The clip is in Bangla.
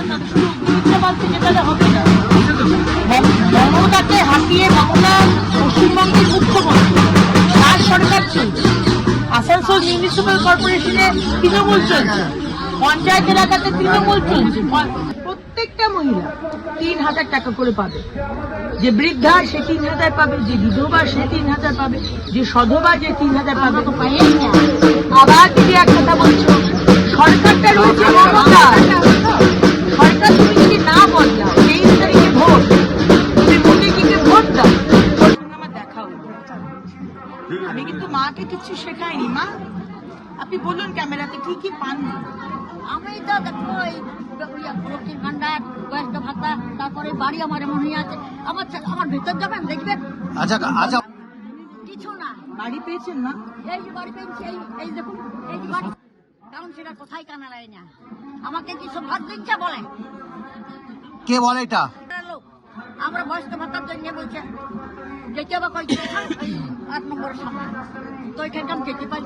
না, শুধু মিথ্যা বলতে যেতে হবে না। মমতাকে হাঁটিয়ে মমতা পশ্চিমবঙ্গের মুখ্যমন্ত্রী, তার সরকার চলছে। আসানসোল মিউনিসিপ্যাল কর্পোরেশনে তৃণমূল চলছে, পঞ্চায়েত এলাকাতে তৃণমূল চলছে। প্রত্যেকটা মহিলা 3,000 টাকা করে পাবে। যে বৃদ্ধা সে 3,000 পাবে, যে বিধবা সে 3,000 পাবে, যে সধবা যে 3,000 পাবে। আবার দিদি এক কথা বলছো, সরকারটা রয়েছে মমতা। সরকার তুমি যদি না বদলাও, 23 তারিখে ভোট, তুমি মোদিজিকে ভোট দাও। আমার দেখা হলো, আমি কিন্তু মাকে কিছু শেখাইনি। মা আপনি বলুন ক্যামেরাতে কি কি পান? আমি তো দেখো এই লক্ষ্মীর ভান্ডার, বয়স্ক ভাতা, তারপরে বাড়ি আমার এমন হয়ে আছে। আমার ভেতর যাবেন দেখবেন। আচ্ছা আচ্ছা, কিছু না, বাড়ি পেয়েছেন না? এই যে বাড়ি পেয়েছি, এই দেখুন, এই যে বাড়ি। কারণ সেটা কোথায় কানা লাগে না, আমাকে কি সব ভাত দিচ্ছে বলে কে বলে এটা? লোক আমরা বয়স্ক ভাতার জন্য বলছে যেতে বা কই 8 নম্বরের সামনে, তো এখানকার যেতে পারি।